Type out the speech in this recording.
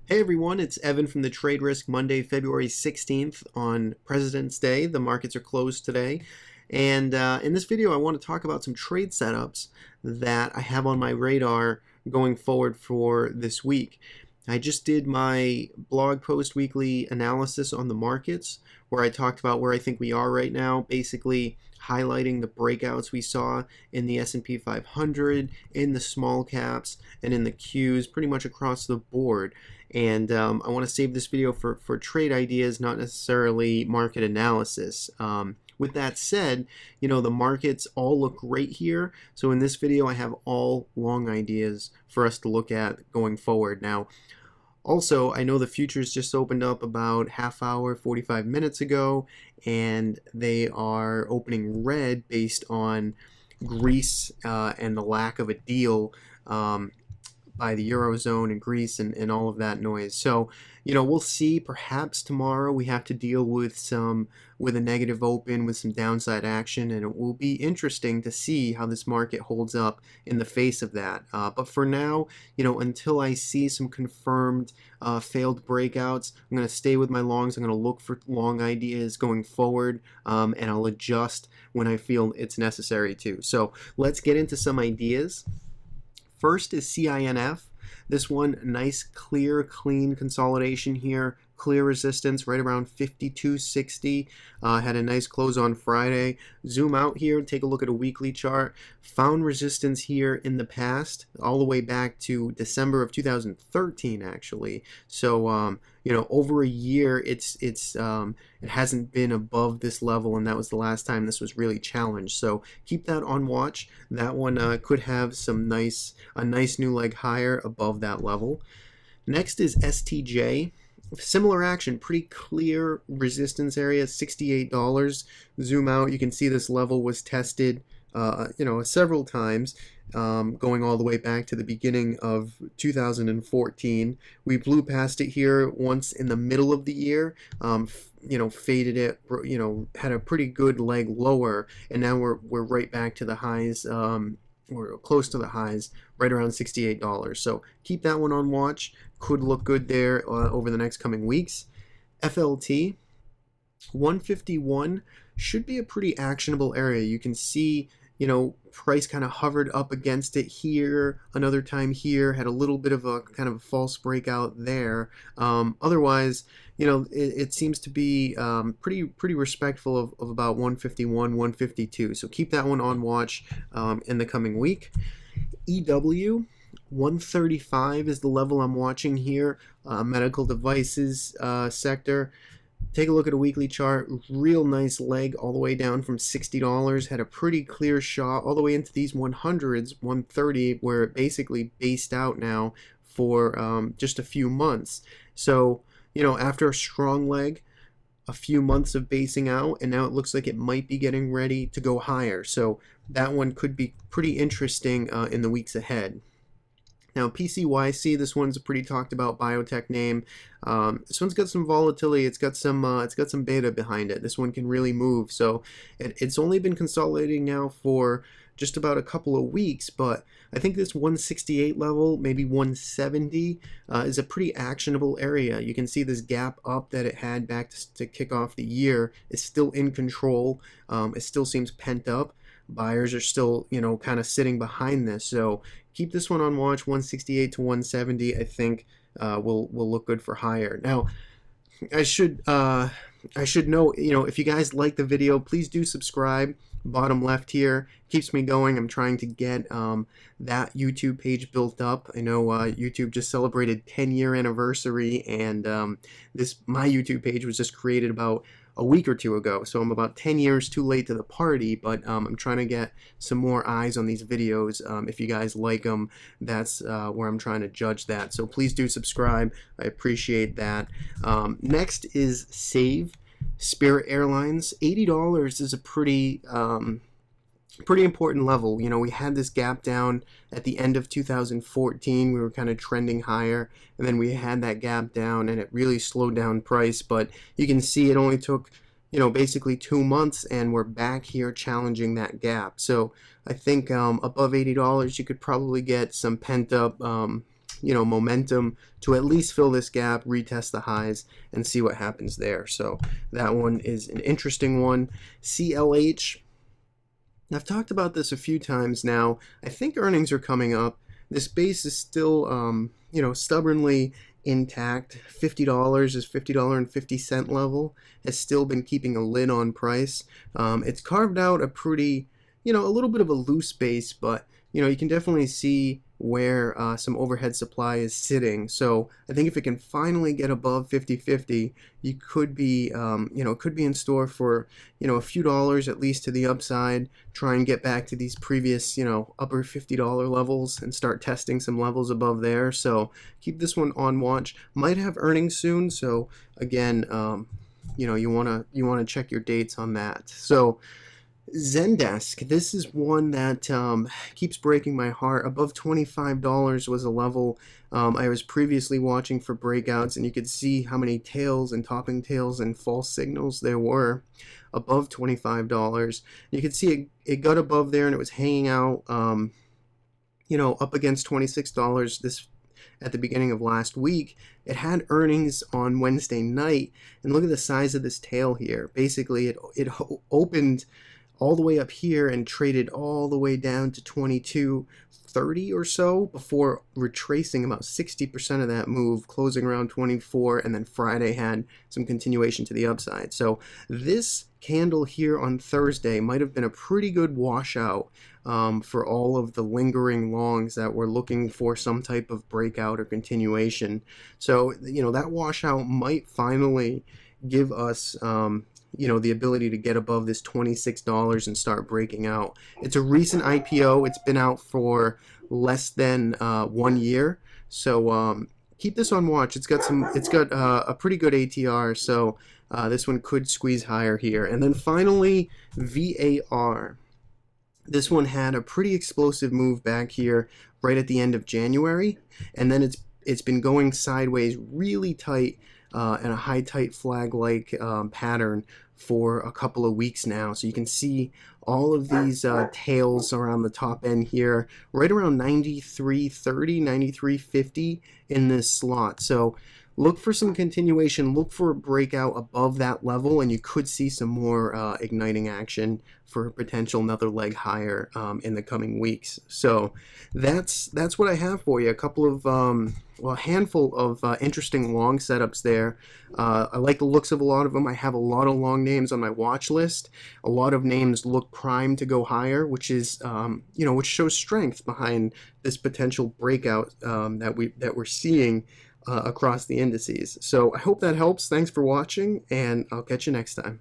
Hey everyone, it's Evan from the Trade Risk Monday, February 16th on President's Day. The markets are closed today. And in this video, I want to talk about some trade setups that I have on my radar going forward for this week. I just did my blog post weekly analysis on the markets where I talked about where I think we are right now, basically highlighting the breakouts we saw in the S&P 500, in the small caps, and in the Qs pretty much across the board. And I want to save this video for trade ideas, not necessarily market analysis. With that said, the markets all look great here. So in this video, I have all long ideas for us to look at going forward. Now, also, I know the futures just opened up about half hour, 45 minutes ago, and they are opening red based on Greece and the lack of a deal by the Eurozone and Greece and all of that noise. So, we'll see. Perhaps tomorrow we have to deal with a negative open with some downside action, and it will be interesting to see how this market holds up in the face of that. But for now, until I see some confirmed failed breakouts, I'm going to stay with my longs. I'm going to look for long ideas going forward, and I'll adjust when I feel it's necessary to. So let's get into some ideas. First is CINF. This one, nice, clear, clean consolidation here. Clear resistance right around 52.60. Had a nice close on Friday. Zoom out here, take a look at a weekly chart. Found resistance here in the past, all the way back to December of 2013, actually. So, over a year, it hasn't been above this level, and that was the last time this was really challenged. So keep that on watch. That one could have a nice new leg higher above that level. Next is STJ. Similar action, pretty clear resistance area, $68. Zoom out, you can see this level was tested several times, going all the way back to the beginning of 2014. We blew past it here once in the middle of the year, faded it, had a pretty good leg lower, and now we're right back to the highs. We're close to the highs, right around $68. So keep that one on watch. Could look good there over the next coming weeks. FLT, 151 should be a pretty actionable area. You can see, price kind of hovered up against it here, another time here, had a little bit of a kind of a false breakout there. Otherwise, it seems to be pretty respectful of about 151, 152. So keep that one on watch in the coming week. EW, 135 is the level I'm watching here. Medical devices sector. Take a look at a weekly chart. Real nice leg all the way down from $60. Had a pretty clear shot all the way into these 100s, 130, where it basically based out now for just a few months. So, after a strong leg, a few months of basing out, and now it looks like it might be getting ready to go higher. So that one could be pretty interesting in the weeks ahead. Now, PCYC, this one's a pretty talked about biotech name. This one's got some volatility. It's got some beta behind it. This one can really move. So it's only been consolidating now for just about a couple of weeks, but I think this 168 level, maybe 170, is a pretty actionable area. You can see this gap up that it had back to kick off the year is still in control. It still seems pent up. Buyers are still, kind of sitting behind this. So keep this one on watch. 168 to 170, I think, will look good for higher. Now, I should note, if you guys like the video, please do subscribe. Bottom left here keeps me going. I'm trying to get that YouTube page built up. I know YouTube just celebrated 10-year anniversary, and my YouTube page was just created about a week or two ago, so I'm about 10 years too late to the party, but I'm trying to get some more eyes on these videos. If you guys like them, that's where I'm trying to judge that. So please do subscribe. I appreciate that. Next is Save. Spirit Airlines, $80 is a pretty important level. We had this gap down at the end of 2014. We were kind of trending higher, and then we had that gap down, and it really slowed down price. But you can see it only took, basically 2 months, and we're back here challenging that gap. So I think above $80, you could probably get some pent up momentum to at least fill this gap, retest the highs, and see what happens there. So that one is an interesting one. CLH, I've talked about this a few times now. I think earnings are coming up. This base is still, stubbornly intact. $50 is $50.50 level has still been keeping a lid on price. It's carved out a pretty, a little bit of a loose base, but you can definitely see where some overhead supply is sitting. So I think if it can finally get above 50.50, you could be, could be in store for, a few dollars at least to the upside. Try and get back to these previous, upper $50 levels and start testing some levels above there. So keep this one on watch. Might have earnings soon. So again, you wanna check your dates on that. So Zendesk, this is one that keeps breaking my heart. Above $25 was a level I was previously watching for breakouts, and you could see how many tails and topping tails and false signals there were above $25. You could see it got above there and it was hanging out, up against $26 this at the beginning of last week. It had earnings on Wednesday night, and look at the size of this tail here. Basically, it opened all the way up here and traded all the way down to 22.30 or so before retracing about 60% of that move, closing around 24, and then Friday had some continuation to the upside. So this candle here on Thursday might have been a pretty good washout for all of the lingering longs that were looking for some type of breakout or continuation. So that washout might finally give us the ability to get above this $26 and start breaking out. It's a recent IPO. It's been out for less than 1 year. So keep this on watch. It's got a pretty good ATR. So this one could squeeze higher here. And then finally, VAR. This one had a pretty explosive move back here right at the end of January, and then it's been going sideways really tight and a high tight flag like pattern for a couple of weeks now. So you can see all of these tails around the top end here, right around 93.30, 93.50 in this slot. So look for some continuation, look for a breakout above that level, and you could see some more igniting action for potential another leg higher in the coming weeks. So that's what I have for you. A couple of, a handful of interesting long setups there. I like the looks of a lot of them. I have a lot of long names on my watch list. A lot of names look primed to go higher, which is, which shows strength behind this potential breakout that we're seeing across the indices. So I hope that helps. Thanks for watching, and I'll catch you next time.